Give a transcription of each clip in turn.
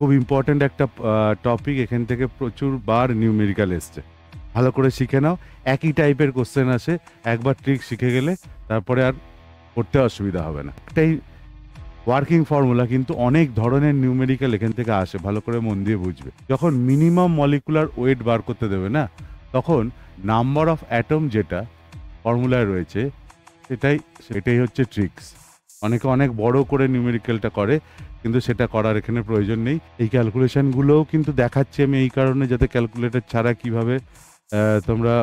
খুব ইম্পর্ট্যান্ট একটা টপিক। এখান থেকে প্রচুর বার নিউমেরিক্যাল এসছে, ভালো করে শিখে নাও। একই টাইপের কোশ্চেন আসে, একবার ট্রিক শিখে গেলে তারপরে আর করতে অসুবিধা হবে না। একটাই ওয়ার্কিং ফর্মুলা, কিন্তু অনেক ধরনের নিউমেরিক্যাল এখান থেকে আসে, ভালো করে মন দিয়ে বুঝবে। যখন মিনিমাম মলিকুলার ওয়েট বার করতে দেবে না, তখন নাম্বার অফ অ্যাটম যেটা ফর্মুলায় রয়েছে সেটাই হচ্ছে ট্রিক্স। অনেকে অনেক বড় করে নিউমেরিক্যালটা করে, কিন্তু সেটা করার এখানে প্রয়োজন নেই। এই ক্যালকুলেশনগুলোও কিন্তু দেখাচ্ছি আমি এই কারণে, যাতে ক্যালকুলেটর ছাড়া কিভাবে তোমরা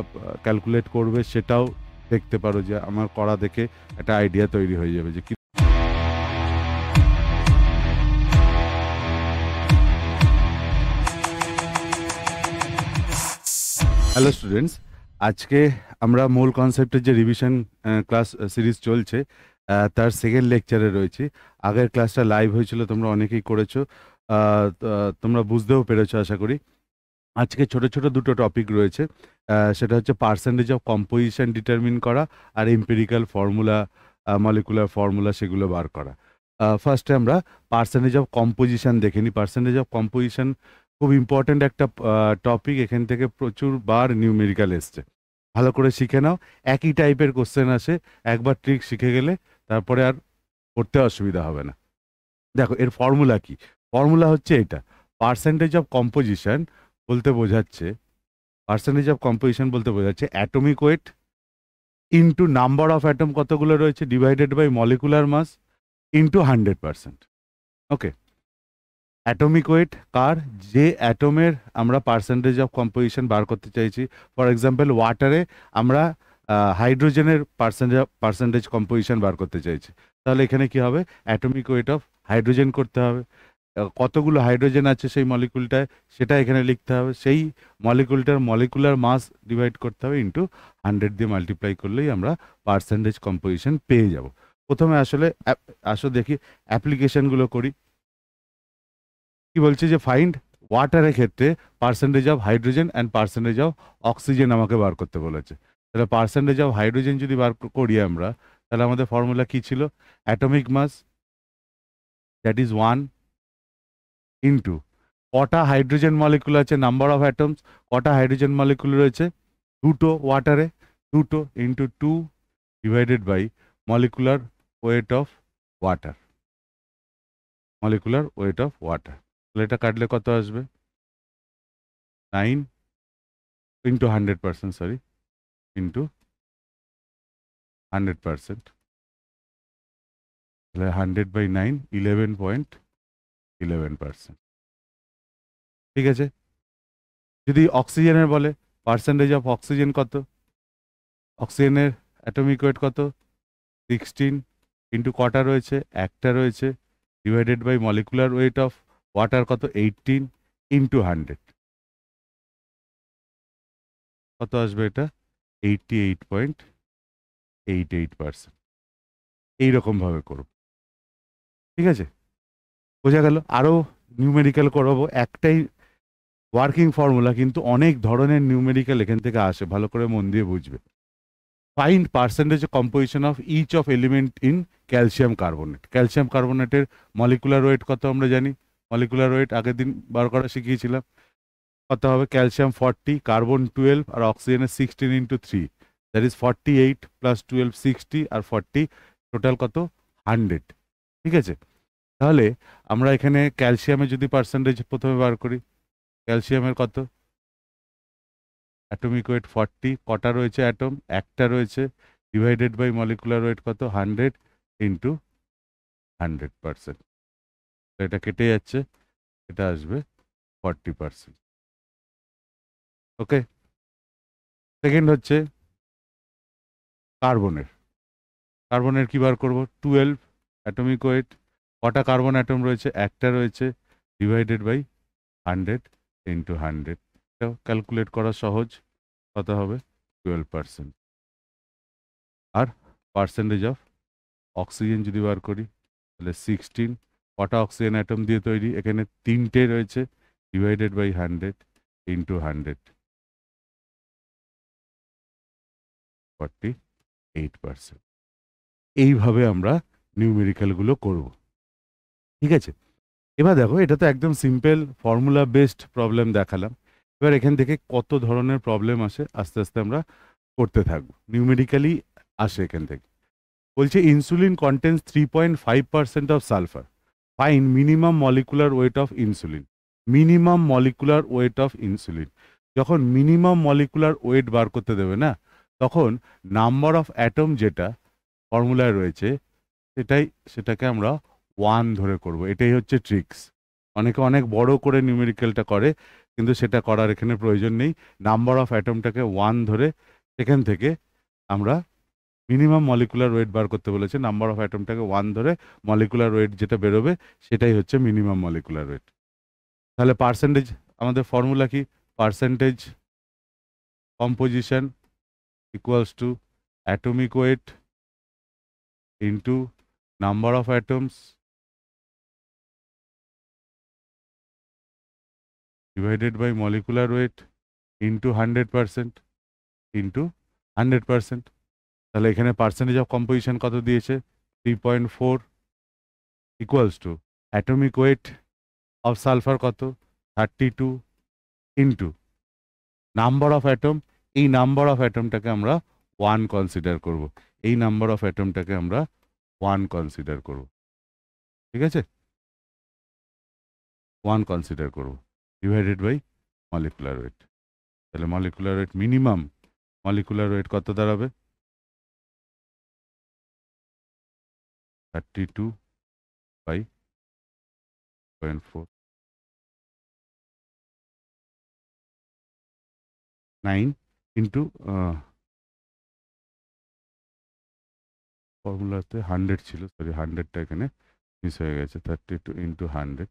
ক্যালকুলেট করবে সেটাও দেখতে পারো, যে আমার করা দেখে একটা আইডিয়া তৈরি হয়ে যাবে যে কি। হ্যালো স্টুডেন্টস, আজকে আমরা মূল কনসেপ্টের যে রিভিশন ক্লাস সিরিজ চলছে তার সেকেন্ড লেকচারে রয়েছি। আগের ক্লাসটা লাইভ হয়েছিল, তোমরা অনেকেই করেছো, তোমরা বুঝতেও পেরেছো আশা করি। আজকে ছোট ছোট দুটো টপিক রয়েছে, সেটা হচ্ছে পার্সেন্টেজ অফ কম্পোজিশন ডিটারমিন করা আর এম্পিরিক্যাল ফর্মুলা, মলিকুলার ফর্মুলা সেগুলো বার করা। ফার্স্টে আমরা পার্সেন্টেজ অফ কম্পোজিশন দেখে নিই। পার্সেন্টেজ অফ কম্পোজিশন খুব ইম্পর্ট্যান্ট একটা টপিক। এখান থেকে প্রচুর বার নিউমেরিক্যাল এসছে, ভালো করে শিখে নাও। একই টাইপের কোশ্চেন আসে, একবার ট্রিক শিখে গেলে তারপরে আর করতে অসুবিধা হবে না। দেখো এর ফর্মুলা কি। ফর্মুলা হচ্ছে এটা, পার্সেন্টেজ অফ কম্পোজিশন বলতে বোঝাচ্ছে atomic weight into number of atom কতগুলো রয়েছে divided by molecular mass into 100%। Okay, atomic weight কার, যে অ্যাটমের আমরা পার্সেন্টেজ অফ কম্পোজিশন বার করতে চাইছি। ফর এক্সাম্পল ওয়াটারে আমরা হাইড্রোজেনের পার্সেন্টেজ কম্পোজিশন বার করতে চাইছি, তাহলে এখানে কি হবে, অ্যাটমিক ওয়েট অফ হাইড্রোজেন করতে হবে। কতগুলো হাইড্রোজেন আছে সেই মলিকুলটায় সেটা এখানে লিখতে হবে, সেই মলিকুলটার মলিকুলার মাস ডিভাইড করতে হবে ইন্টু 100 দিয়ে মাল্টিপ্লাই করলেই আমরা পার্সেন্টেজ কম্পোজিশন পেয়ে যাব। প্রথমে আসলে দেখি অ্যাপ্লিকেশনগুলো করি। কি বলছে যে ফাইন্ড ওয়াটারের ক্ষেত্রে percentage of hydrogen and percentage of oxygen আমাকে বার করতে বলেছে। তাহলে পার্সেন্টেজ অফ হাইড্রোজেন যদি বার করি আমরা, তাহলে আমাদের ফর্মুলা কি ছিল, atomic mass that is 1 into কটা হাইড্রোজেন মলিকুল আছে, নাম্বার অফ অ্যাটমস, কটা হাইড্রোজেন মলিকুল রয়েছে, দুটো ওয়াটারে, দুটো into 2 divided by molecular weight of water, molecular weight of water. তাহলে এটা কাটলে কত আসবে, 9 ইন্টু 100%, সরি, ইন্টু 100%, তাহলে 100/9 11.11%। ঠিক আছে, যদি অক্সিজেনের বলে পার্সেন্টেজ অফ অক্সিজেন কত, অক্সিজেনের অ্যাটমিক ওয়েট কত, 16 ইন্টু কটা রয়েছে, একটা রয়েছে, divided by molecular weight of water কত, 18 ইন্টু 100, কত আসবে এটা, 88.88%। এইরকমভাবে করব, ঠিক আছে, বোঝা গেল। আরও নিউমেরিক্যাল করবো, একটাই ওয়ার্কিং ফর্মুলা, কিন্তু অনেক ধরনের নিউমেরিক্যাল এখান থেকে আসে, ভালো করে মন দিয়ে বুঝবে। Find percentage composition of each of element in calcium carbonate. Calcium কার্বনেটের মলিকুলার ওয়েট কত আমরা জানি, মলিকুলার ওয়েট আগের দিন বার করা শিখিয়েছিলাম। কত হবে, ক্যালসিয়াম 40, কার্বন 12 আর অক্সিজেনের 16 ইন্টু 3, দ্যাট ইজ 48 প্লাস 12 60 আর 40, টোটাল কত, 100। ঠিক আছে, তাহলে আমরা এখানে ক্যালসিয়ামের যদি পার্সেন্টেজ প্রথমে বার করি, ক্যালসিয়ামের কত, অ্যাটমিক ওয়েট 40, কটা রয়েছে অ্যাটম, একটা রয়েছে, ডিভাইডেড বাই মলিকুলার ওয়েট কত, 100 ইন্টু 100%, এটা কেটে যাচ্ছে, এটা আসবে 40%। ওকে, সেকেন্ড হচ্ছে কার্বনের। কার্বনের কি বার করব, 12 অ্যাটমিক ওয়েট, কটা কার্বন অ্যাটম রয়েছে, একটা রয়েছে, ডিভাইডেড বাই 100 ইন্টু 100, এটাও ক্যালকুলেট করা সহজ, কত হবে, 12%। আর পার্সেন্টেজ অফ অক্সিজেন যদি বার করি, তাহলে 16, কটা অক্সিজেন অ্যাটম দিয়ে তৈরি, এখানে তিনটে রয়েছে, ডিভাইডেড বাই 100 ইন্টু 100, 48%। এইভাবে আমরা নিউমেরিক্যালগুলো করব, ঠিক আছে। এবার দেখো, এটা তো একদম সিম্পল ফর্মুলা বেসড প্রবলেম দেখালাম। এবার এখান থেকে কত ধরনের প্রবলেম আসে আস্তে আস্তে আমরা করতে থাকবো, নিউমেরিক্যালি আসে এখান থেকে। বলছে insulin contains 3.5% of sulphur, fine minimum molecular weight of insulin. Minimum molecular weight of insulin, যখন মিনিমাম মলিকুলার ওয়েট বার করতে দেবে না, তখন নাম্বার অফ অ্যাটম যেটা ফর্মুলায় রয়েছে সেটাকে আমরা 1 ধরে করব। এটাই হচ্ছে ট্রিক্স। অনেকে অনেক বড় করে নিউমেরিক্যালটা করে, কিন্তু সেটা করার এখানে প্রয়োজন নেই। নাম্বার অফ অ্যাটমটাকে 1 ধরে সেখান থেকে আমরা মিনিমাম মলিকুলার ওয়েট বার করতে বলেছে, নাম্বার অফ অ্যাটমটাকে 1 ধরে মলিকুলার ওয়েট যেটা বেরোবে সেটাই হচ্ছে মিনিমাম মলিকুলার ওয়েট। তাহলে পার্সেন্টেজ, আমাদের ফর্মুলা কি? Percentage composition equals to atomic weight into number of atoms divided by molecular weight into 100% into 100%। তাহলে এখানে পার্সেন্টেজ অফ কম্পোজিশন কত দিয়েছে? 3.4 equals to atomic weight of sulphur কত? 32 ইন্টু নাম্বার অফ অ্যাটম। এই number of অ্যাটমটাকে আমরা 1 consider করব। এই নাম্বার অফ অ্যাটমটাকে আমরা 1 কনসিডার করব। ঠিক আছে, 1 কনসিডার করব ডিভাইডেড বাই মলিকুলার ওয়েট। তাহলে molecular weight, minimum molecular weight কত দাঁড়াবে? 32 বাই 0.4, 9 ইন্টু ফর্মুলাতে 100 ছিল, সরি 100টা এখানে মিস হয়ে গেছে। 32 ইন্টু 100,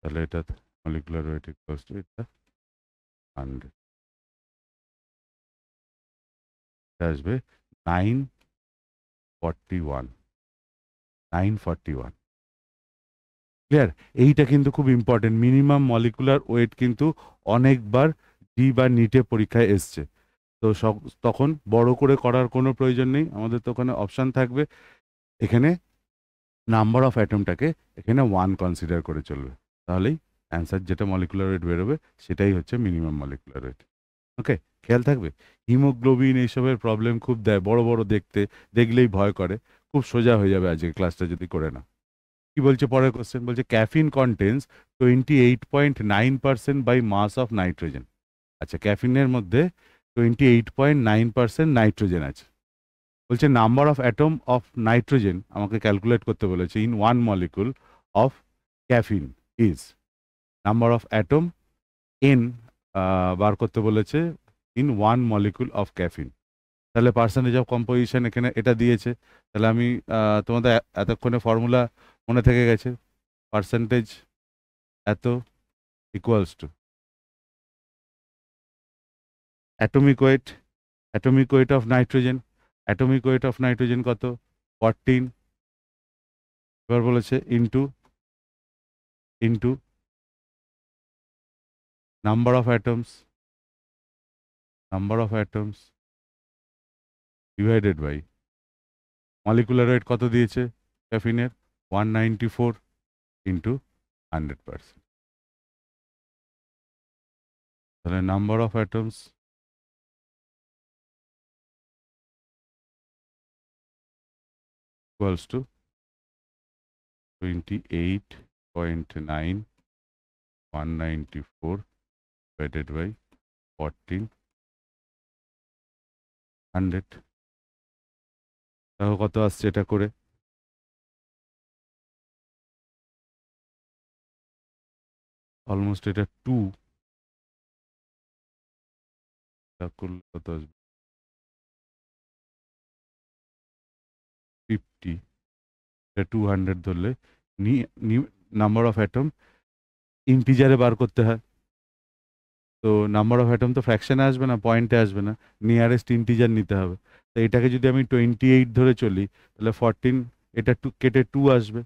তাহলে এটা মলিকুলার ওয়েট ইকুয়ালস টু এটা 100, আসবে 941। 941 ক্লিয়ার? এইটা কিন্তু খুব ইম্পর্টেন্ট। মিনিমাম মলিকুলার ওয়েট কিন্তু অনেকবার জি বা নিটে পরীক্ষায় এসছে। তো তখন বড় করে করার কোনো প্রয়োজন নেই, আমাদের তো ওখানে অপশান থাকবে। এখানে নাম্বার অফ অ্যাটমটাকে এখানে 1 কনসিডার করে চলবে, তাহলেই অ্যান্সার যেটা মলিকুলার ওয়েট বেরোবে সেটাই হচ্ছে মিনিমাম মলিকুলার ওয়েট। ওকে, খেয়াল থাকবে। হিমোগ্লোবিন এইসবের প্রবলেম খুব দেয়, বড় বড় দেখতে, দেখলেই ভয় করে। খুব সোজা হয়ে যাবে আজকে ক্লাসটা যদি করে না। কি বলছে পরের কোশ্চেন? বলছে caffeine contains 28.9% by mass of nitrogen. আচ্ছা, ক্যাফিনের মধ্যে 28.9% নাইট্রোজেন আছে। বলছে number of atom of nitrogen আমাকে ক্যালকুলেট করতে বলেছে in 1 molecule of caffeine is. Number of atom N বার করতে বলেছে ইন 1 মলিকুল অফ ক্যাফিন। তাহলে পার্সেন্টেজ অফ কম্পোজিশন এখানে এটা দিয়েছে। তাহলে আমি তোমাদের এতক্ষণে ফর্মুলা মনে থেকে গেছে। পার্সেন্টেজ এত equals to atomic weight, atomic weight of nitrogen. Atomic weight of nitrogen কত? 14। এবার বলেছে into into number of atoms, number of atoms divided by molecular weight কত দিয়েছে ক্যাফিনের? 194 ইন্টু 100%। তাহলে number of atoms equals to 28.9 194 divided by 1400। দেখো কত আসছে এটা করে। অলমোস্ট এটা 2 করলে কত আসবে? 50, এটা 200 ধরলে নাম্বার অফ অ্যাটম ইন্টিজারে বার করতে হয়। তো নাম্বার অফ অ্যাটম তো ফ্র্যাকশনে আসবে না, পয়েন্টে আসবে না, নিয়ারেস্ট ইন্টিজার নিতে হবে। তো এটাকে যদি আমি 28 ধরে চলি, তাহলে 14, এটা 2 কেটে 2 আসবে।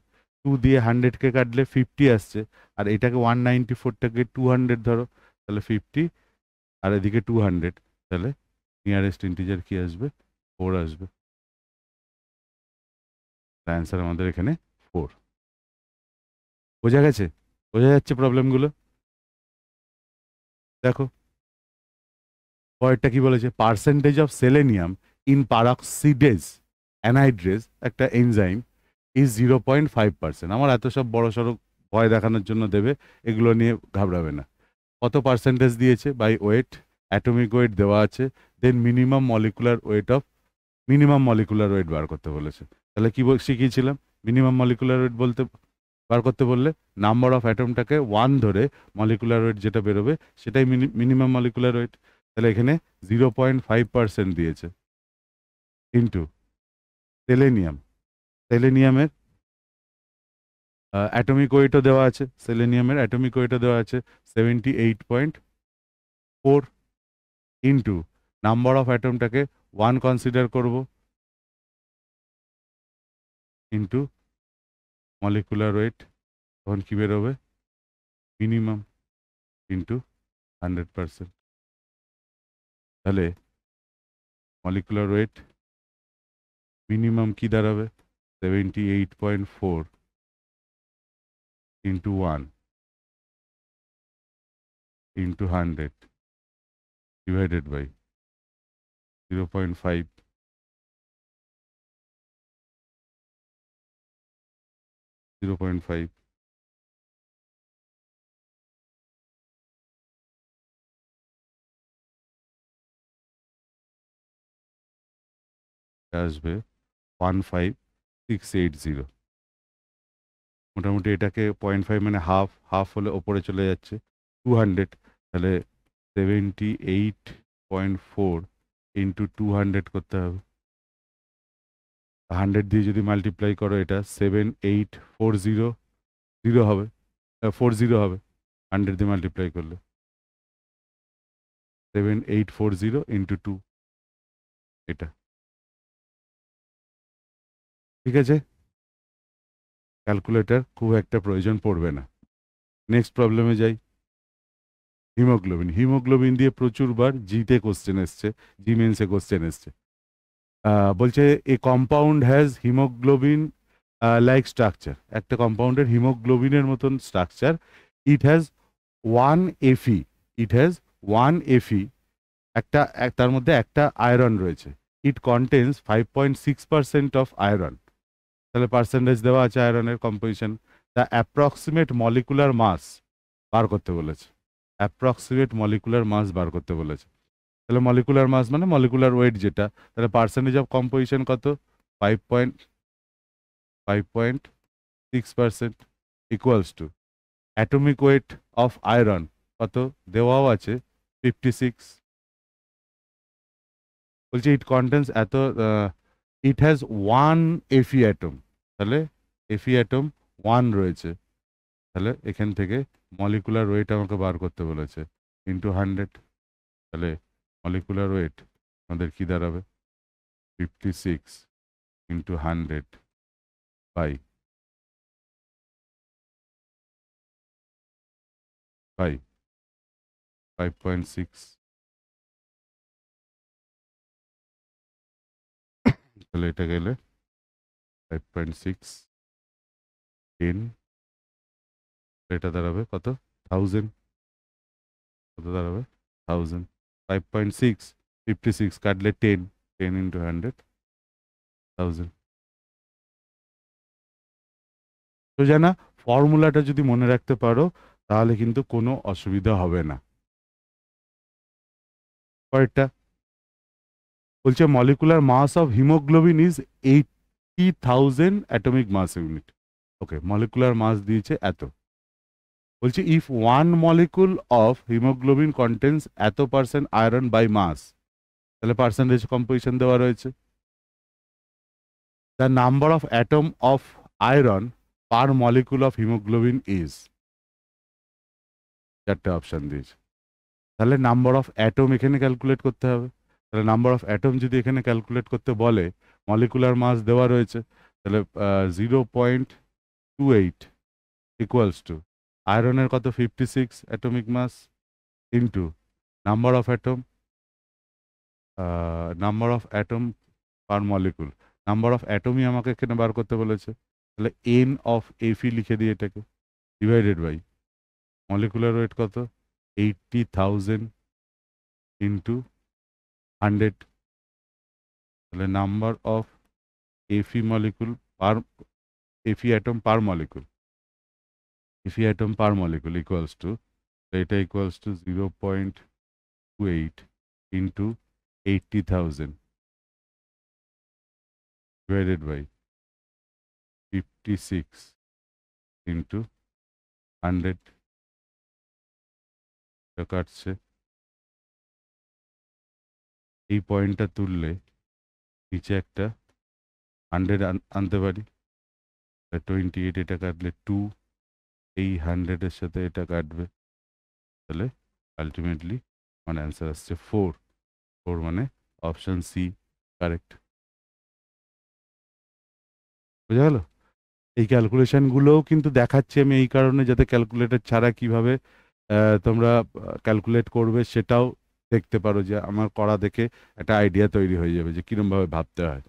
2 দিয়ে 100কে কাটলে 50 আসছে। আর এটাকে 194টাকে 200 ধরো, তাহলে 50, আর এদিকে 200, তাহলে নিয়ারেস্ট ইন্টিজার কি আসবে? 4 আসবে। অ্যান্সার আমাদের এখানে 4। বোঝা গেছে? বোঝা যাচ্ছে প্রবলেমগুলো? দেখো পরেরটা কি বলেছে, percentage of selenium in peroxidase anhydrous একটা এনজাইম ইজ 0.5%। আমার এত সব বড় সড়ো ভয় দেখানোর জন্য দেবে, এগুলো নিয়ে ঘাবড়াবে না। কত পার্সেন্টেজ দিয়েছে? বাই ওয়েট, অ্যাটমিক ওয়েট দেওয়া আছে, দেন মিনিমাম মলিকুলার ওয়েট বার করতে বলেছে। তাহলে কি শিখিয়েছিলাম? মিনিমাম মলিকুলার ওয়েট বলতে বার করতে বললে নাম্বার অফ অ্যাটমটাকে 1 ধরে মলিকুলার ওয়েট যেটা বেরোবে সেটাই মিনিমাম মলিকুলার ওয়েট। তাহলে এখানে 0.5% দিয়েছে ইন্টু সেলেনিয়ামের অ্যাটমিক ওয়েটও দেওয়া আছে, সেলেনিয়ামের অ্যাটমিক ওয়েটও দেওয়া আছে 78.4 ইন্টু নাম্বার অফ অ্যাটমটাকে 1 কনসিডার করব ইন্টু মলিকুলার ওয়েট, তখন কি বেরোবে? Minimum into 100%। তাহলে মলিকুলার ওয়েট মিনিমাম কি দাঁড়াবে? 78.4 ইন্টু 1 ইন্টু 100 ডিভাইডেড বাই 0.5 0.5 আসবে 15680। মোটামুটি এটাকে 0.5 মানে হাফ হলে ওপরে চলে যাচ্ছে 200। তাহলে 78.4 ইন্টু 200 করতে হবে। 100 দিয়ে যদি মাল্টিপ্লাই করো এটা 7840 হবে, 40 হবে 100 দিয়ে মাল্টিপ্লাই করলে। 7840 ইন্টু 2, এটা ঠিক আছে। ক্যালকুলেটর খুব একটা প্রয়োজন পড়বে না। নেক্সট প্রবলেমে যাই। হিমোগ্লোবিন দিয়ে প্রচুরবার জিতে কোশ্চেন এসছে, জি মেন্সে কোশ্চেন এসছে। বলছে এ compound has haemoglobin like structure, একটা কম্পাউন্ডের হিমোগ্লোবিনের মতন স্ট্রাকচার। ইট হ্যাজ 1 Fe, একটা তার মধ্যে একটা আয়রন রয়েছে। It contains 5.6% of iron. তাহলে পার্সেন্টেজ দেওয়া আছে আয়রনের composition. The approximate molecular mass বার করতে বলেছে, অ্যাপ্রক্সিমেট মলিকুলার মাস বার করতে বলেছে। তাহলে মলিকুলার মাস মানে মলিকুলার ওয়েট যেটা, তাহলে পার্সেন্টেজ অফ কম্পোজিশন কত? 5.6% equals to atomic weight of iron কত দেওয়াও আছে 56। বলছে ইট কন্টেন্স এত, ইট হ্যাজ 1 Fe অ্যাটম, তাহলে Fe অ্যাটম 1 রয়েছে। তাহলে এখান থেকে মলিকুলার ওয়েট আমাকে বার করতে বলেছে ইন্টু 100। তাহলে মলিকুলার ওয়েট আমাদের কি দাঁড়াবে? 56 ইন্টু 100 বাই 5.6। তাহলে এটা গেলে 5.6 10, এটা দাঁড়াবে কত? 1000। কত দাঁড়াবে? 1000। 5.6 56 কাটলে 10 ইন্টু 100 1000। তো জানা, ফর্মুলাটা যদি মনে রাখতে পারো তাহলে কিন্তু কোনো অসুবিধা হবে না। পরেরটা বলছে molecular mass of haemoglobin is 80,000 atomic mass unit. Okay, molecular mass দিয়েছে এত। বলছে if 1 molecule of haemoglobin contains এত পার্সেন্ট আয়রন বাই মাস, তাহলে পার্সেন্টেজ কম্পোজিশন দেওয়া রয়েছে। The number of atom of iron per molecule of haemoglobin is, 4টে option দিয়েছে। তাহলে নাম্বার অফ অ্যাটম এখানে ক্যালকুলেট করতে হবে। তাহলে নাম্বার অফ অ্যাটম যদি এখানে ক্যালকুলেট করতে বলে, মলিকুলার মাস দেওয়া রয়েছে, তাহলে 0.28 ইকুয়ালস টু আয়রনের কত? 56 atomic mass into number of atom, per molecule. Number of অ্যাটমই আমাকে এখানে বার করতে বলেছে। তাহলে এন অফ এফি লিখে দিই এটাকে, ডিভাইডেড বাই মলিকুলার ওয়েট কত, 80,000 ইন্টু 100, তাহলে number of Fe molecule per Fe atom per molecule, Fe atom per molecule equals to, এটা equals to 0.28 into 80,000 divided by 56 into 100, কাটছে। এই পয়েন্টটা তুললে নিচে একটা 100 আনতে পারি, 28 এটা কাটলে 2, এই 100-এর সাথে এটা কাটবে, তাহলে আলটিমেটলি মানে অ্যান্সার আসছে 4, মানে অপশন সি কারেক্ট। বোঝা গেল? এই ক্যালকুলেশনগুলোও কিন্তু দেখাচ্ছি আমি এই কারণে, যাতে ক্যালকুলেটর ছাড়া কিভাবে তোমরা ক্যালকুলেট করবে সেটাও দেখতে পারো, যে আমার করা দেখে একটা আইডিয়া তৈরি হয়ে যাবে যে কিরমভাবে ভাবতে হয়।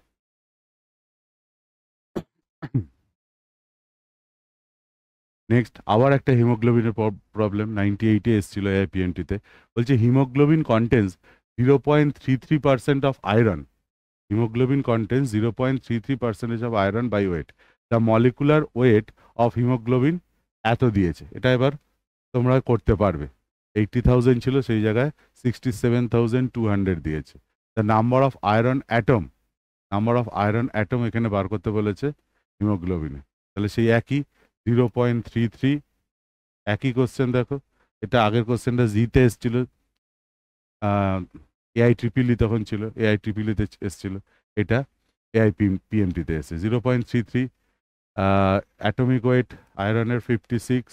নেক্সট আবার একটা হিমোগ্লোবিনের প্রবলেম 98-এ এসেছিল এআইপিএনটিতে। বলছে haemoglobin contains 0.33% of iron, hemoglobin contains 0.33% of iron by weight. The molecular weight of hemoglobin এত দিয়েছে। এটা এবার তোমরা করতে পারবে। 80,000 ছিল, সেই জায়গায় 67,200 দিয়েছে। The number of iron atom, number of iron atom এখানে বার করতে বলেছে হিমোগ্লোবিনে। তাহলে সেই একই 0.33, একই কোশ্চেন দেখো। এটা আগের কোশ্চেনটা জিতে এসেছিল, এআই ট্রিপল ই তখন ছিল, এআই ট্রিপল ইতে এসেছিল, এটা এআই পিএমটিতে এসে 0.33 অ্যাটমিক ওয়েট আয়রনের 56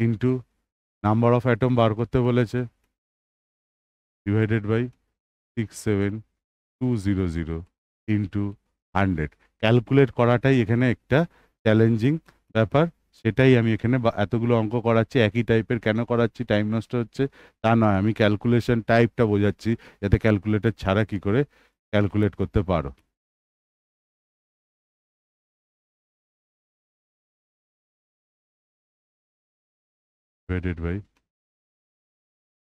ইন্টু নাম্বার অফ অ্যাটম বার করতে বলেছে ডিভাইডেড বাই 67200 ইন্টু 100। ক্যালকুলেট করাটাই এখানে একটা চ্যালেঞ্জিং ব্যাপার, সেটাই আমি এখানে এতগুলো অঙ্ক করাচ্ছি। একই টাইপের কেন করাচ্ছি, টাইম নষ্ট হচ্ছে তা নয়, আমি ক্যালকুলেশন টাইপটা বোঝাচ্ছি যাতে ক্যালকুলেটর ছাড়া কি করে ক্যালকুলেট করতে পারো। ডিভাইডেড বাই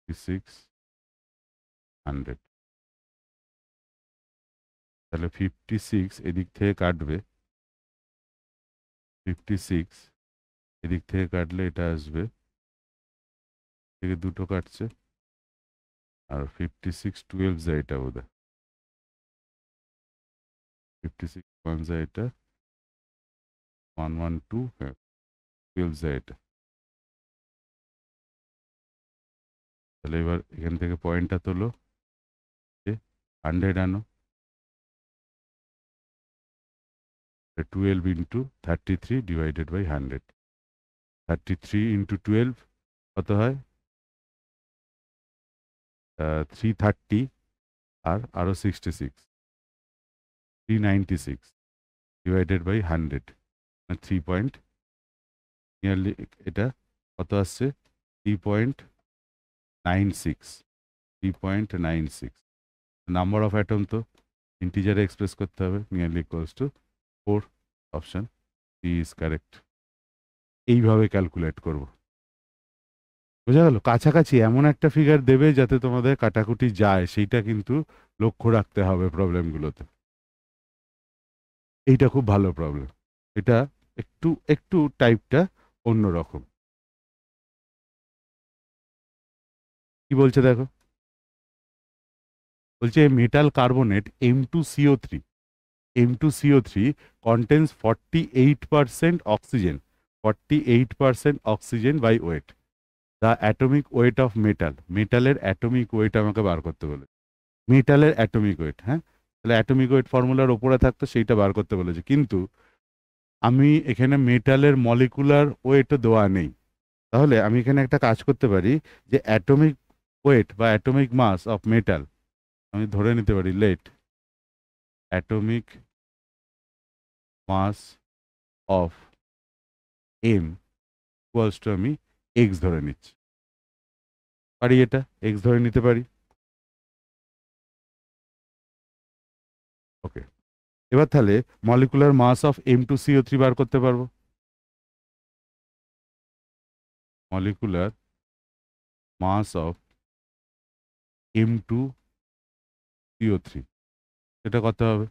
600, তাহলে 56 এদিক থেকে কাটবে, 56 এদিক থেকে কাটলে এটা আসবে, থেকে দুটো কাটছে, আর 56 12 যায় এটা বোধ হয়, 56 1 যায় এটা, 112, হ্যাঁ 12 যায় এটা। তাহলে এবার এখান থেকে পয়েন্টটা তোলো, 100 আনো, 12 ইন্টু 33 ডিভাইডেড বাই 100, 33 ইন্টু 12 কত হয় 330, আর আরো 66, 396 ডিভাইডেড বাই 100, 3 পয়েন্ট নিয়ারলি, এটা কত আসছে 3.96, 3.96। নাম্বার অফ অ্যাটম তো ইন্টিজারে এক্সপ্রেস করতে হবে, nearly equals to 4, option C is correct. এইভাবে ক্যালকুলেট করব। বোঝা গেল? কাছাকাছি এমন একটা ফিগার দেবে যাতে তোমাদের কাটাকুটি যায়, সেইটা কিন্তু লক্ষ্য রাখতে হবে প্রবলেমগুলোতে। এইটা খুব ভালো প্রবলেম, এটা একটু একটু টাইপটা অন্যরকম। কি বলছে দেখো, বলছে metal carbonate M2CO3, M2CO3 contains 48% oxygen, 48% oxygen by weight. The atomic weight of metal, মেটালের অ্যাটমিক ওয়েট আমাকে বার করতে বলে, মেটালের অ্যাটমিক ওয়েট, হ্যাঁ তাহলে অ্যাটমিক ওয়েট ফর্মুলার ওপরে থাকতো, সেইটা বার করতে বলেছে, কিন্তু আমি এখানে মেটালের মলিকুলার ওয়েটও দেওয়া নেই। তাহলে আমি এখানে একটা কাজ করতে পারি, যে অ্যাটমিক ওয়েট বা অ্যাটমিক মাস অফ মেটাল আমি ধরে নিতে পারি, let atomic mass of M equals to, আমি এক্স ধরে নিচ্ছি, পারি এটা এক্স ধরে নিতে পারি। ওকে, এবার তাহলে মলিকুলার মাস অফ M2CO3 বার করতে পারবো। মলিকুলার মাস অফ M2CO3 এটা কত হবে?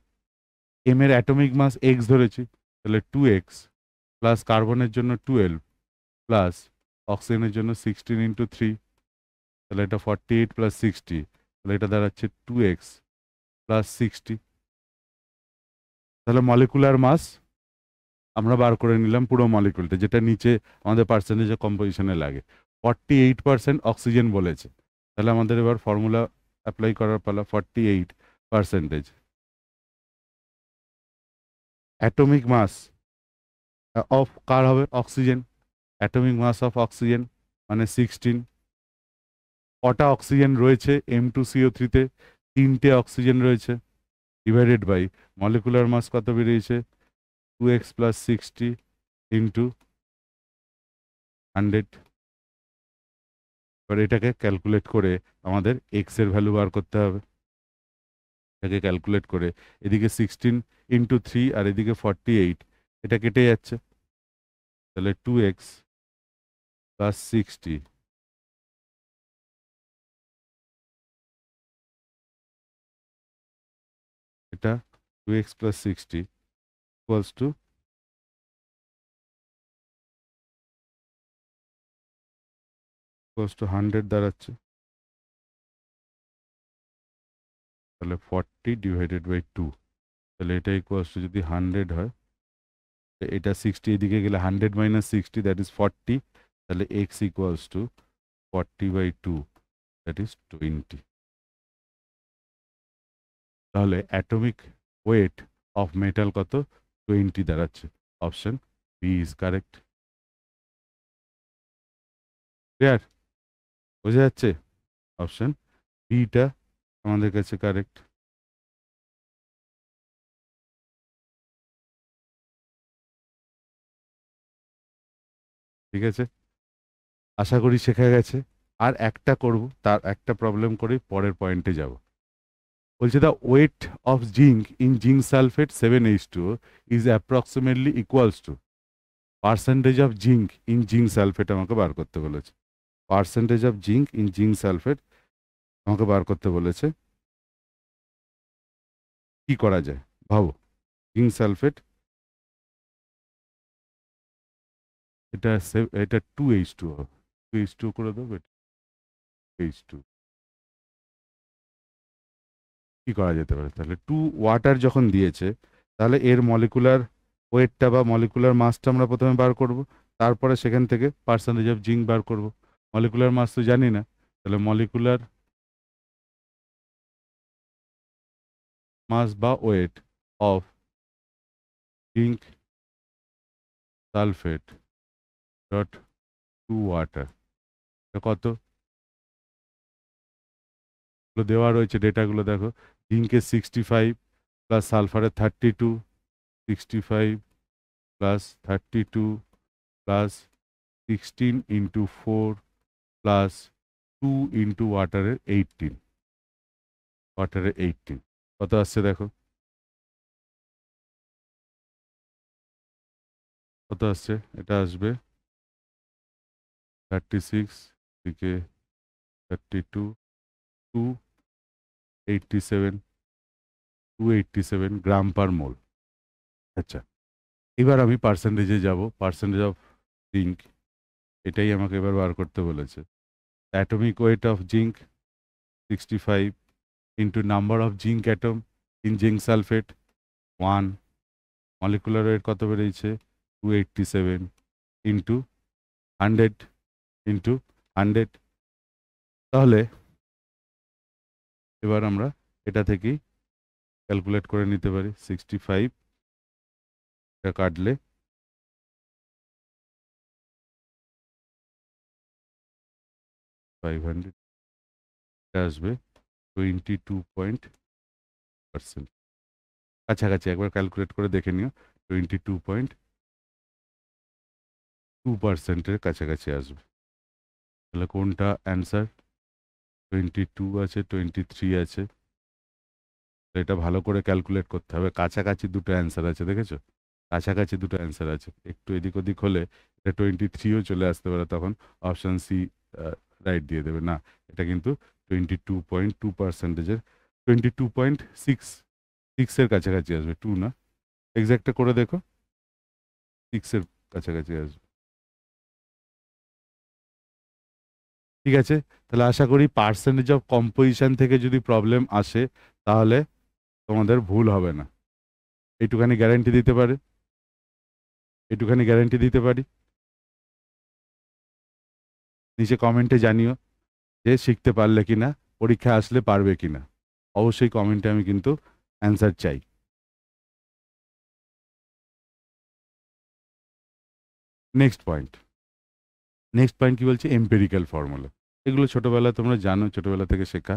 এম এর অ্যাটমিক মাস এক্স ধরেছি, তাহলে 2x প্লাস কার্বনের জন্য 12 প্লাস অক্সিজেনের জন্য 16 × 3, তাহলে এটা 48 প্লাস 60, তাহলে এটা দাঁড়াচ্ছে 2x প্লাস 60। তাহলে মলিকুলার মাস আমরা বার করে নিলাম পুরো মলিকুলটা, যেটা নিচে আমাদের পার্সেন্টেজ অফ কম্পোজিশনে লাগে। 48% অক্সিজেন বলেছে, তাহলে আমাদের এবার ফর্মুলা অ্যাপ্লাই করার পালা। 48% অ্যাটমিক মাস অফ কার হবে? Oxygen. Atomic mass of oxygen মানে 16। কটা অক্সিজেন রয়েছে M2CO3-তে? 3টে অক্সিজেন রয়েছে, ডিভাইডেড বাই মলিকুলার মাস কত বেরিয়েছে? 2x plus 60 into 100। এবার এটাকে ক্যালকুলেট করে আমাদের এক্স এর ভ্যালু বার করতে হবে। এটাকে ক্যালকুলেট করে এদিকে 16 × 3 আর এদিকে 48, এটা কেটে যাচ্ছে, তাহলে 2x প্লাস 60 এটা 2x প্লাস 60 ইকুয়ালস টু 100 দাঁড়াচ্ছে, তাহলে 40 ডিভাইডেড বাই 2, তাহলে এটা ইকুয়ালস টু যদি 100 হয়, এটা 60 এদিকে গেলে 100 মাইনাস 60 দ্যাট ইজ 40, তাহলে X equals to 40/2 that is 20। তাহলে অ্যাটমিক ওয়েট অফ মেটাল কত? 20 দাঁড়াচ্ছে। Option B is correct. Clear? বোঝা যাচ্ছে? অপশন বিটা আমাদের কাছে কারেক্ট। ঠিক আছে, আশা করি শেখা গেছে। আর একটা করব, তার একটা প্রবলেম করে পরের পয়েন্টে যাব। বলছে the wait of zinc in zinc sulphate 7H2O is approximately equals to percentage of zinc in zinc sulphate আমাকে বার করতে বলেছে। Percentage of zinc in zinc sulphate আমাকে বার করতে বলেছে। কি করা যায় ভাবো? জিঙ্ক সালফেট এটা 2H2O, 2H2O করে দেবো, H2 কি করা যেতে পারে? তাহলে 2 ওয়াটার যখন দিয়েছে, তাহলে এর মলিকুলার ওয়েটটা বা মলিকুলার মাসটা আমরা প্রথমে বার করব, তারপরে সেখান থেকে পার্সেন্টেজ অফ জিঙ্ক বার করব। মলিকুলার মাস তো জানি না, তাহলে মলিকুলার মাস বা weight of zinc sulphate dot 2 water কত? দেওয়া রয়েছে ডেটাগুলো দেখো। জিঙ্কের 65 প্লাস সালফারের 32, 65 প্লাস 32 প্লাস 16 × 4 প্লাস 2 ইন্টু ওয়াটারের 18, ওয়াটারের 18 কত আসছে দেখো? কত আসছে? এটা আসবে 36 থেকে 32, 287 গ্রাম পার মোল। আচ্ছা, এবার আমি পার্সেন্টেজে যাব। পার্সেন্টেজ অফ জিঙ্ক, এটাই আমাকে এবার বার করতে বলেছে। Atomic weight of zinc 65 into number of zinc atom in zinc sulphate 1, molecular weight কত বেরিয়েছে? 287 ইন্টু 100 ইন্টু 100। তাহলে এবার আমরা এটা থেকেই ক্যালকুলেট করে নিতে পারি। 65 এটা কাটলে 500 আসবে 22%। কাছাকাছি একবার ক্যালকুলেট করে দেখে নিও, 22.2%-এর কাছাকাছি আসবে। তাহলে কোনটা অ্যান্সার? 22 আছে, 23 আছে, এটা ভালো করে ক্যালকুলেট করতে হবে। কাছাকাছি দুটো অ্যান্সার আছে, দেখেছো? কাছাকাছি দুটো অ্যান্সার আছে, একটু এদিক ওদিক হলে এটা 23ও চলে আসতে পারে, তখন অপশান সি রাইট দিয়ে দেবে। না, এটা কিন্তু 22.2%, 22.66 কাছাকাছি আসবে, 2 না, এক্স্যাক্টটা করে দেখো, 6 কাছাকাছি আসবে। ঠিক আছে, তাহলে আশা করি পার্সেন্টেজ অফ কম্পোজিশন থেকে যদি প্রবলেম আসে তাহলে তোমাদের ভুল হবে না, এইটুখানি গ্যারান্টি দিতে পারে, এইটুখানি গ্যারান্টি দিতে পারি। নিচে কমেন্টে জানিও যে শিখতে পারলে কিনা, পরীক্ষা আসলে পারবে কিনা, অবশ্যই কমেন্টে আমি কিন্তু অ্যান্সার চাই। নেক্সট পয়েন্ট, নেক্সট পয়েন্ট কি বলছে? Empirical formula. এগুলো ছোটবেলা তোমরা জানো, ছোটবেলা থেকে শেখা,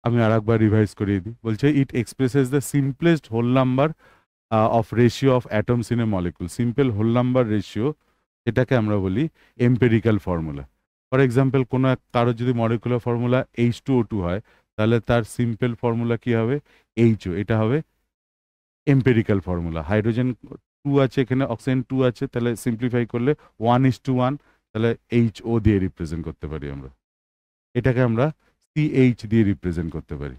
আমি আর একবার রিভাইজ করিয়ে দিই। বলছে it expresses the simplest whole number of ratio of atoms in a molecule. Simple whole number ratio, এটাকে আমরা বলি এম্পেরিক্যাল ফর্মুলা। ফর এক্সাম্পল, কোনো কারোর যদি মলিকুলার ফর্মুলা H2O2 হয়, তাহলে তার সিম্পল ফর্মুলা কি হবে? HO। এটা হবে এম্পেরিক্যাল ফর্মুলা। হাইড্রোজেন 2 আছে, এখানে অক্সিজেন 2 আছে, তাহলে সিম্পলিফাই করলে 1:1, তাহলে HO দিয়ে রিপ্রেজেন্ট করতে পারি আমরা। এটাকে আমরা CH দিয়ে রিপ্রেজেন্ট করতে পারি,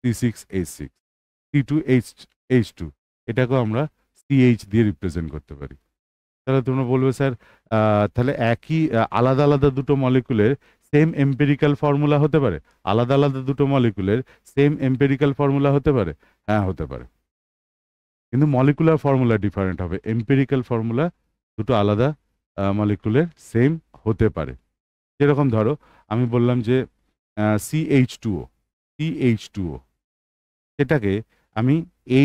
C6H6, C2H2, এটাকেও আমরা CH দিয়ে রিপ্রেজেন্ট করতে পারি। তাহলে তোমরা বলবে স্যার তাহলে একই আলাদা আলাদা দুটো মলিকুলের সেম এম্পেরিক্যাল ফর্মুলা হতে পারে? আলাদা আলাদা দুটো মলিকুলের সেম এম্পেরিক্যাল ফর্মুলা হতে পারে? হ্যাঁ, হতে পারে, কিন্তু মলিকুলার ফর্মুলা ডিফারেন্ট হবে। এম্পেরিক্যাল ফর্মুলা দুটো আলাদা মলিকুলের সেম হতে পারে। যেরকম ধরো আমি বললাম যে CH2O, CH2O, সেটাকে আমি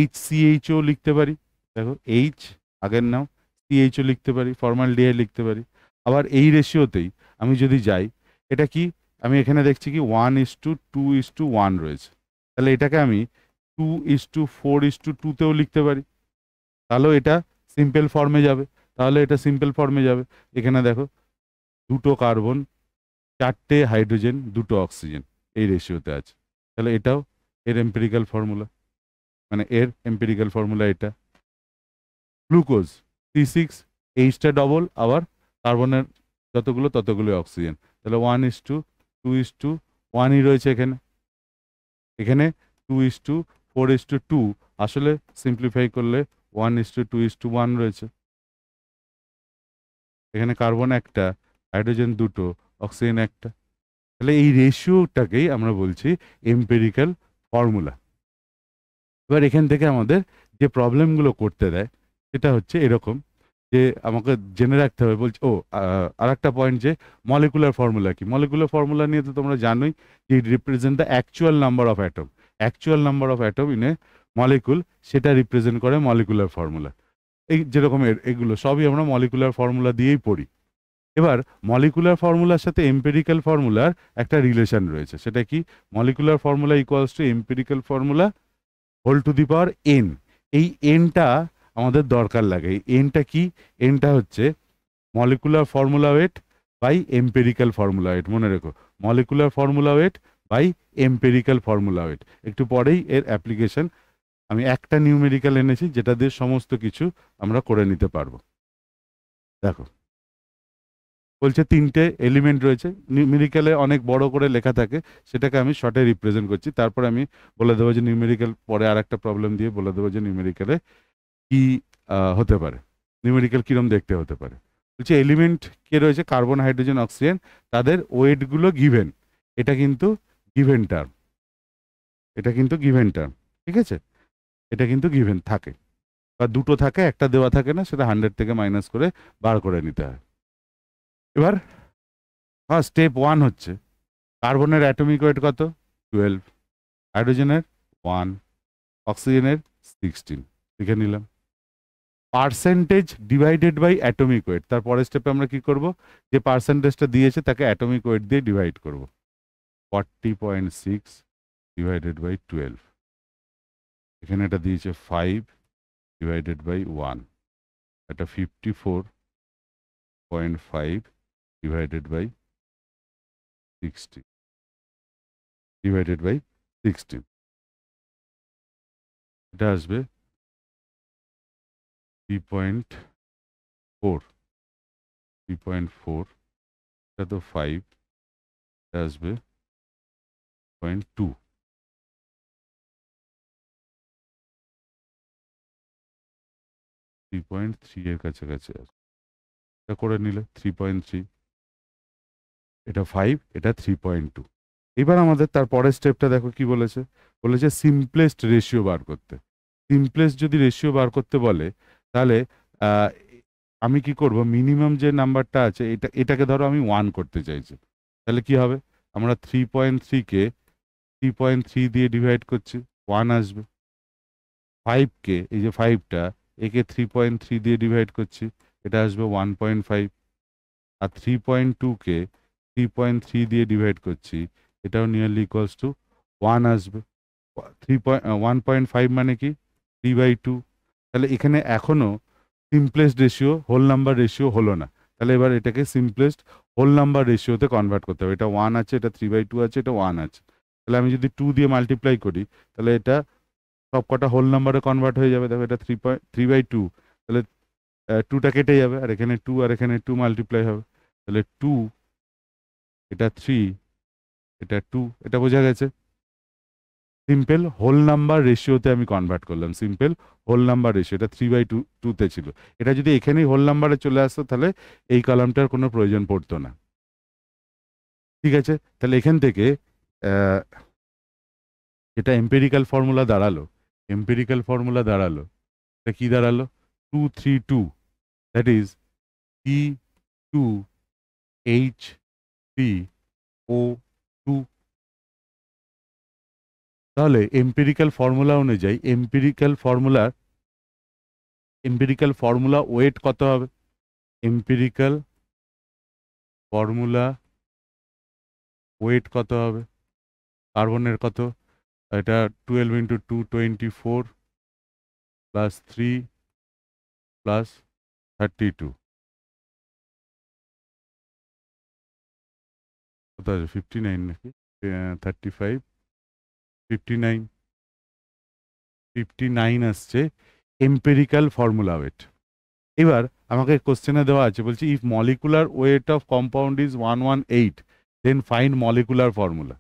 HCHO লিখতে পারি। দেখো, H আগের নাম, CHO লিখতে পারি, ফর্মালডিহাইড লিখতে পারি। আবার এই রেশিওতেই আমি যদি যাই, এটা কি, আমি এখানে দেখছি কি 1:2:1 রয়েছে, তাহলে এটাকে আমি 2:4:2তেও লিখতে পারি, তাহলেও এটা সিম্পল ফর্মে যাবে। তাহলে এটা সিম্পল ফর্মে যাবে। এখানে দেখো, দুটো কার্বন, 4টে হাইড্রোজেন, দুটো অক্সিজেন, এই রেশিওতে আছে, তাহলে এটাও এর এম্পিরিক্যাল ফর্মুলা, মানে এর এম্পিরিক্যাল ফর্মুলা এটা। গ্লুকোজ C6H ডবল, আবার কার্বনের যতগুলো ততগুলো অক্সিজেন, তাহলে 1:2:1ই রয়েছে এখানে। এখানে 2:4:2, আসলে সিম্পলিফাই করলে 1:2:1 রয়েছে। এখানে কার্বন একটা, হাইড্রোজেন দুটো, অক্সিজেন একটা, তাহলে এই রেশিওটাকেই আমরা বলছি এম্পেরিক্যাল ফর্মুলা। এবার এখান থেকে আমাদের যে প্রবলেমগুলো করতে দেয় সেটা হচ্ছে এরকম, যে আমাকে জেনে রাখতে হবে। বলছি আর একটা পয়েন্ট, যে মলিকুলার ফর্মুলা কি? মলিকুলার ফর্মুলা নিয়ে তো তোমরা জানোই যে it represent the actual number of atom. Actual number of atom in a molecule, সেটা রিপ্রেজেন্ট করে মলিকুলার ফর্মুলা। এই যেরকম এগুলো সবই আমরা মলিকুলার ফর্মুলা দিয়েই পড়ি। এবার মলিকুলার ফর্মুলার সাথে এম্পেরিক্যাল ফর্মুলার একটা রিলেশন রয়েছে, সেটা কি? Molecular formula equals to empirical formula whole to the power n। এই nটা আমাদের দরকার লাগে। এই nটা কি? nটা হচ্ছে molecular formula weight by empirical formula weight. মনে রেখো, molecular formula weight by empirical formula weight. একটু পরেই এর অ্যাপ্লিকেশন। আমি একটা নিউমেরিক্যাল এনেছি যেটা দিয়ে সমস্ত কিছু আমরা করে নিতে পারবো। দেখো, বলছে 3টে এলিমেন্ট রয়েছে, নিউমেরিক্যালে অনেক বড় করে লেখা থাকে, সেটাকে আমি শর্টে রিপ্রেজেন্ট করছি। তারপরে আমি বলে দেবো যে নিউমেরিক্যাল, পরে আর একটা প্রবলেম দিয়ে বলে দেবো যে নিউমেরিক্যালে কি হতে পারে, নিউমেরিক্যাল কিরম দেখতে হতে পারে। বলছে এলিমেন্ট কে রয়েছে? কার্বন, হাইড্রোজেন, অক্সিজেন, তাদের ওয়েটগুলো গিভেন। এটা কিন্তু গিভেন টার্ম, এটা কিন্তু গিভেন টার্ম, ঠিক আছে? এটা কিন্তু গিভেন থাকে, বা দুটো থাকে, একটা দেওয়া থাকে না, সেটা 100 থেকে মাইনাস করে বার করে নিতে হয়। এবার স্টেপ 1 হচ্ছে কার্বনের অ্যাটমিক ওয়েট কত? 12, হাইড্রোজেনের 1, অক্সিজেনের 16, লিখে নিলাম। Percentage divided by atomic weight, তার পরের স্টেপে আমরা কি করব? যে পার্সেন্টেজটা দিয়েছে তাকে অ্যাটমিক ওয়েট দিয়ে ডিভাইড করব। 40.6 ডিভাইডেড বাই 12, এখানে এটা দিয়েছে 5 ডিভাইডেড বাই 1, এটা 54.5 ডিভাইডেড বাই 60 ডিভাইডেড বাই 16। এটা আসবে 3.4, 3.4, এটা তো 5, এটা আসবে 0.2, 3.3 এর কাছাকাছি আসবে। এটা করে নিলে 3.3, এটা 5, এটা 3.2। এবার আমাদের তার পরের স্টেপটা দেখো কি বলেছে। বলেছে সিম্পলেস্ট রেশিও বার করতে। সিম্পলেস্ট যদি রেশিও বার করতে বলে, তাহলে আহ, আমি কি করব, মিনিমাম যে নাম্বারটা আছে এটাকে ধরো আমি 1 করতে চাইছি, তাহলে কি হবে, আমরা 3.3 কে 3.3 দিয়ে ডিভাইড করছি, 1 আসবে। 5 কে, এই যে 5টা, একে 3.3 দিয়ে ডিভাইড করছি, এটা আসবে 1.5। আর 3.2 কে 3.3 দিয়ে ডিভাইড করছি, এটাও নিয়ারলি ইকুয়ালস টু 1 আসবে। 1.5 মানে কি, 3/2। তাহলে এখানে এখনো simplest ratio whole number ratio হলো না। তাহলে এবার এটাকে সিম্পলেস্ট হোল নাম্বার রেশিওতে কনভার্ট করতে হবে। এটা 1 আছে, এটা 3/2 আছে, এটা 1 আছে। তাহলে আমি যদি 2 দিয়ে মাল্টিপ্লাই করি, তাহলে এটা সব কটা হোল নাম্বারে কনভার্ট হয়ে যাবে। দেখো এটা 3/2, তাহলে 2টা কেটে যাবে, আর এখানে 2 আর এখানে 2 মাল্টিপ্লাই হবে, তাহলে 2, এটা 3, এটা 2, এটা বোঝা গেছে। সিম্পল হোল নাম্বার রেশিওতে আমি কনভার্ট করলাম, সিম্পল হোল নাম্বার রেশিও, এটা 3/2 ছিল। এটা যদি এখানেই হোল নাম্বারে চলে আসতো, তাহলে এই কলামটার কোনো প্রয়োজন পড়তো না। ঠিক আছে, তাহলে এখান থেকে আহ, এটা এম্পেরিক্যাল ফর্মুলা দাঁড়ালো, এম্পেরিক্যাল ফর্মুলা দাঁড়ালো, এটা কি দাঁড়ালো, 232, দ্যাট ইজ C2H3O2। তাহলে এম্পিরিক্যাল ফর্মুলা অনুযায়ী এম্পিরিক্যাল ফর্মুলা ওয়েট কত হবে, এম্পিরিক্যাল ফর্মুলা ওয়েট কত হবে, কার্বনের কত, এটা 12 × 2 = 24 প্লাস 3 প্লাস 32, কত আছে 59 নাকি 35, 59, 59 আসছে এম্পিরিক্যাল ফর্মুলা ওয়েট। এবার আমাকে কোশ্চেনে দেওয়া আছে, বলছি if molecular weight of compound is 118, then find molecular formula.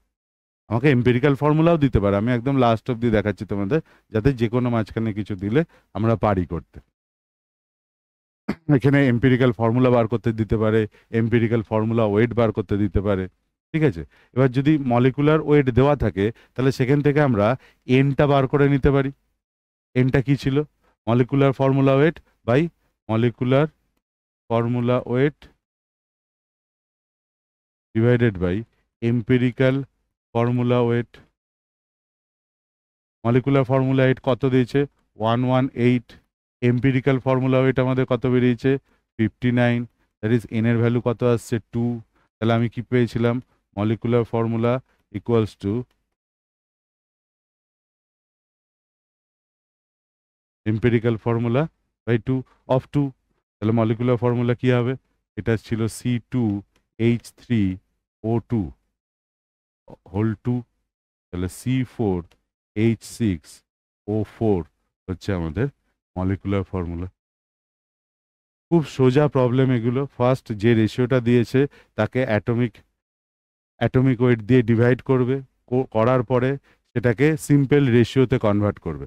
আমাকে এম্পিরিক্যাল ফর্মুলাও দিতে পারে, আমি একদম লাস্ট অব্দি দেখাচ্ছি তোমাদের, যাতে যে কোনো মাঝখানে কিছু দিলে আমরা পারি করতে। এখানে এম্পিরিক্যাল ফর্মুলা বার করতে দিতে পারে, এম্পিরিক্যাল ফর্মুলা ওয়েট বার করতে দিতে পারে। ঠিক আছে, এবার যদি মলিকুলার ওয়েট দেওয়া থাকে, তাহলে সেখান থেকে আমরা এনটা বার করে নিতে পারি। এনটা কি ছিল, molecular formula weight by molecular formula weight divided by empirical formula weight. Molecular formula weight কত দিয়েছে, 118, এম্পিরিক্যাল ফর্মুলা ওয়েট আমাদের কত বেরিয়েছে, 59, দ্যাট ইজ এন এর ভ্যালু কত আসছে 2। তাহলে আমি কি পেয়েছিলাম, molecular formula equals to empirical formula by 2 of 2। তাহলে মলিকুলার ফর্মুলা কি হবে, এটা ছিল C2H3O2 হোল 2, তাহলে C4H6O4 হচ্ছে আমাদের মলিকুলার ফর্মুলা। খুব সোজা প্রবলেম এগুলো। ফার্স্ট যে রেশিওটা দিয়েছে তাকে অ্যাটমিক ওয়েট দিয়ে ডিভাইড করবে, করার পরে সেটাকে সিম্পল রেশিওতে কনভার্ট করবে।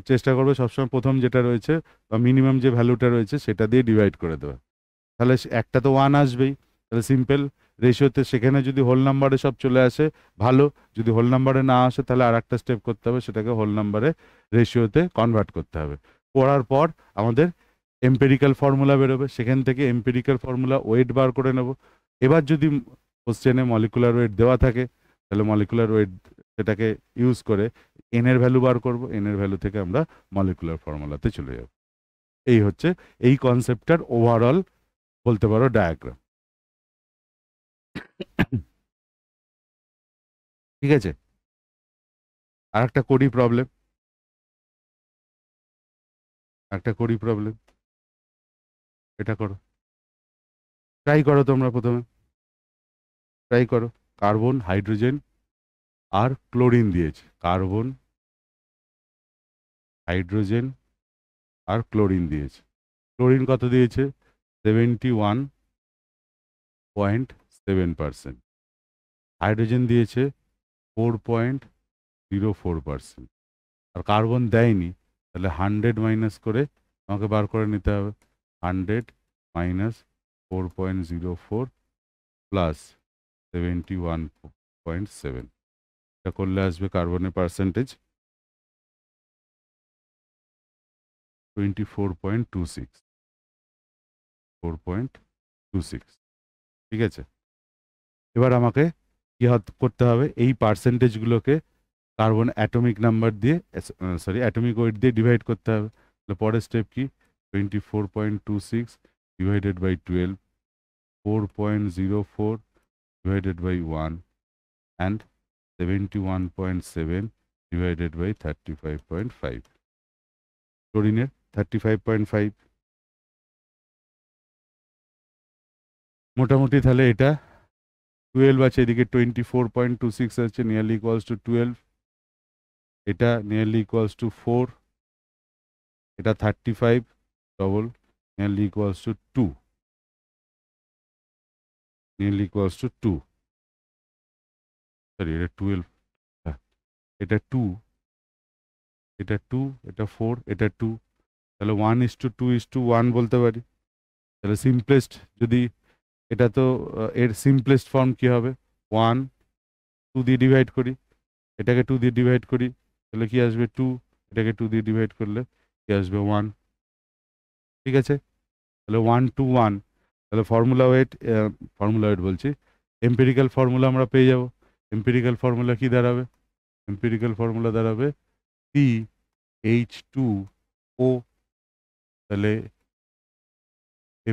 চেষ্টা করবে সবসময় প্রথম যেটা রয়েছে বা মিনিমাম যে ভ্যালুটা রয়েছে সেটা দিয়ে ডিভাইড করে দেবে, তাহলে একটা তো 1 আসবেই। তাহলে সিম্পল রেশিওতে সেখানে যদি হোল নাম্বারে সব চলে আসে ভালো, যদি হোল নাম্বারে না আসে তাহলে আর একটা স্টেপ করতে হবে, সেটাকে হোল নাম্বারে রেশিওতে কনভার্ট করতে হবে। করার পর আমাদের এম্পেরিক্যাল ফর্মুলা বেরোবে, সেখান থেকে এম্পেরিক্যাল ফর্মুলা ওয়েট বার করে নেব। এবার যদি কোশ্চেনে মলিকুলার ওয়েট দেওয়া থাকে, তাহলে মলিকুলার ওয়েট সেটাকে ইউজ করে এন এর ভ্যালু বার করব, এন এর ভ্যালু থেকে আমরা মলিকুলার ফর্মুলাতে চলে যাব। এই হচ্ছে এই কনসেপ্টটার ওভারঅল বলতে পারো ডায়াগ্রাম। ঠিক আছে, আর একটা করি প্রবলেম, এটা করো, ট্রাই করো তোমরা প্রথমে, ট্রাই করো। কার্বন, হাইড্রোজেন আর ক্লোরিন দিয়েছে, কার্বন, হাইড্রোজেন আর ক্লোরিন দিয়েছে। ক্লোরিন কত দিয়েছে? 71.7%। হাইড্রোজেন দিয়েছে 4.04%। আর কার্বন দেয়নি, তাহলে 100 মাইনাস করে আমাকে বার করে নিতে হবে। 100 মাইনাস 4.04 প্লাস 71.7, এটা করলে আসবে কার্বনের পার্সেন্টেজ 24.26। 4.26, ঠিক আছে। এবার আমাকে কি করতে হবে? এই পার্সেন্টেজগুলোকে কার্বন অ্যাটমিক নাম্বার দিয়ে, সরি অ্যাটমিক ওয়েট দিয়ে ডিভাইড করতে হবে। তাহলে পরের স্টেপ কি? 24.26 divided by 12, 4.04 divided by 1 and 71.7 divided by 35.5. ক্লোরিনের 35.5। মোটামুটি তাহলে এটা 12 আছে, এদিকে 24.26 আছে, নিয়ারলি ইকুয়ালস টু 12, এটা নিয়ারলি ইকুয়ালস টু 4, এটা 35 double, nearly equals two 2, nearly equals two 2, sorry এটা 12, এটা 2, এটা 2, এটা 4, এটা 2, তাহলে 1:2:1 বলতে পারি। তাহলে সিম্পলেস্ট যদি, এটা তো এর সিম্পলেস্ট ফর্ম কি হবে? 1 2 দিয়ে ডিভাইড করি, এটাকে 2 দিয়ে ডিভাইড করি, তাহলে কি আসবে? 2, এটাকে 2 দিয়ে ডিভাইড করলে কি আসবে? 1, ঠিক আছে। তাহলে 1 to 1, তাহলে ফর্মুলা ওয়েট বলছি, এম্পিরিক্যাল ফর্মুলা আমরা পেয়ে যাব। এম্পিরিক্যাল ফর্মুলা কি দাঁড়াবে? এম্পিরিক্যাল ফর্মুলা দাঁড়াবে CH2O। তাহলে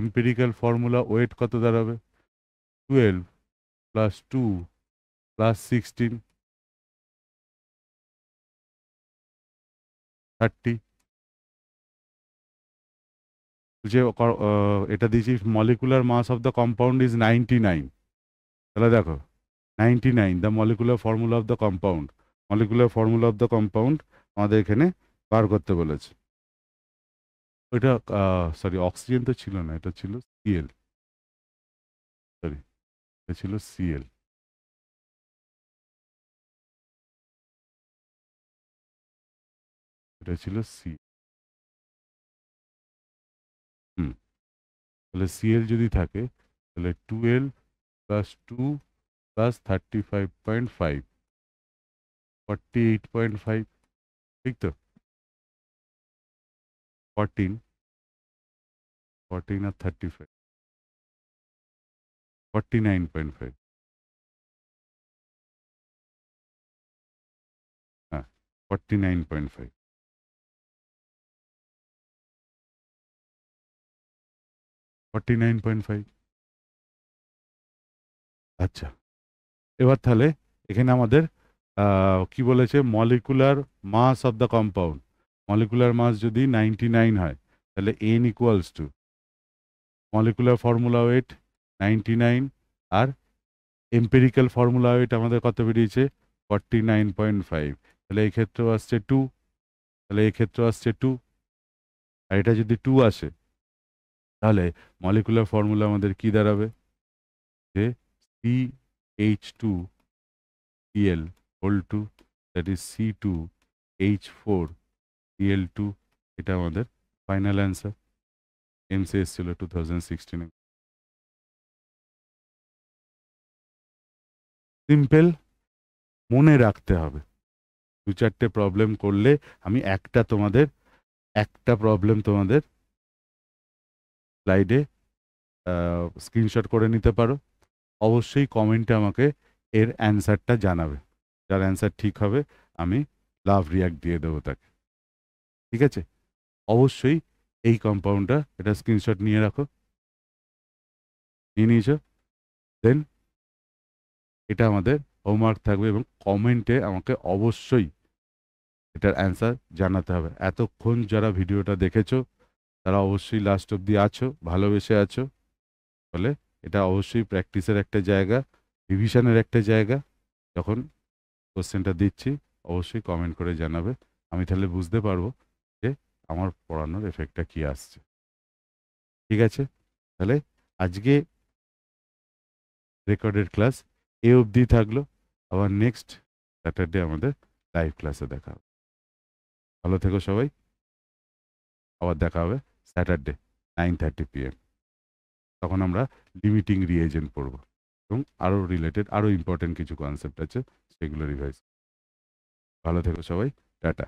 এম্পিরিক্যাল ফর্মুলা ওয়েট কত দাঁড়াবে? 12 প্লাস 2 প্লাস 16, 30। যে এটা দিয়েছি molecular mass of the compound is 99। তাহলে দেখো 99 the molecular formula of the compound, molecular formula of the compound আমাদের এখানে বার করতে বলেছে। ওইটা সরি অক্সিজেন তো ছিল না, এটা ছিল সিএল, সরি এটা ছিল সিএল, এটা ছিল সি। তাহলে সিএল যদি থাকে তাহলে 12 প্লাস 2 প্লাস 35.5, 48.5, ঠিক তো? 14 আর 35, 49.5, হ্যাঁ 49.5, 49.5। আচ্ছা, এবার তাহলে এখানে আমাদের কি বলেছে? Molecular mass of the compound, molecular mass যদি 99 হয় তাহলে n equals to molecular formula weight 99 আর এম্পিরিক্যাল ফর্মুলা ওয়েট আমাদের কত বেরিয়েছে? 49.5। তাহলে এই ক্ষেত্রেও আসছে 2, তাহলে এই ক্ষেত্রেও আসছে 2, আর এটা যদি 2 আসে তাহলে মলিকুলার ফর্মুলা আমাদের কি দাঁড়াবে? যে CH2Cl whole to, that is C2H4Cl2, এটা আমাদের ফাইনাল অ্যান্সার। এমসি এসেছিল 2016। সিম্পল, মনে রাখতে হবে। 2-4টে প্রবলেম করলে আমি একটা প্রবলেম তোমাদের স্লাইডে স্ক্রিনশট করে নিতে পারো। অবশ্যই কমেন্টে আমাকে এর অ্যান্সারটা জানাবে। যার অ্যান্সার ঠিক হবে আমি লাভ রিয়াক্ট দিয়ে দেবো তাকে, ঠিক আছে? অবশ্যই এই কম্পাউন্ডটা, এটা স্ক্রিনশট নিয়ে রাখো, নিয়ে নিয়েছো? দেন এটা আমাদের হোমওয়ার্ক থাকবে এবং কমেন্টে আমাকে অবশ্যই এটার অ্যান্সার জানাতে হবে। এতক্ষণ যারা ভিডিওটা দেখেছো তারা অবশ্যই লাস্ট অবধি আছো, ভালোবেসে আছো, ফলে এটা অবশ্যই প্র্যাকটিসের একটা জায়গা, রিভিশনের একটা জায়গা। যখন কোশ্চেনটা দিচ্ছি অবশ্যই কমেন্ট করে জানাবে, আমি তাহলে বুঝতে পারবো আমার পড়ানোর এফেক্টটা কি আসছে। ঠিক আছে, তাহলে আজকে রেকর্ডেড ক্লাস এ অবধি থাকলো। আবার নেক্সট স্যাটারডে আমাদের লাইভ ক্লাসে দেখা হবে। ভালো থেকো সবাই, আবার দেখা হবে স্যাটারডে 9:30 PM। তখন আমরা লিমিটিং রিএজেন্ট পড়ব এবং আরও রিলেটেড আরও ইম্পর্টেন্ট কিছু কনসেপ্ট আছে সেগুলো রিভাইজ। ভালো থেকো সবাই, টাটা।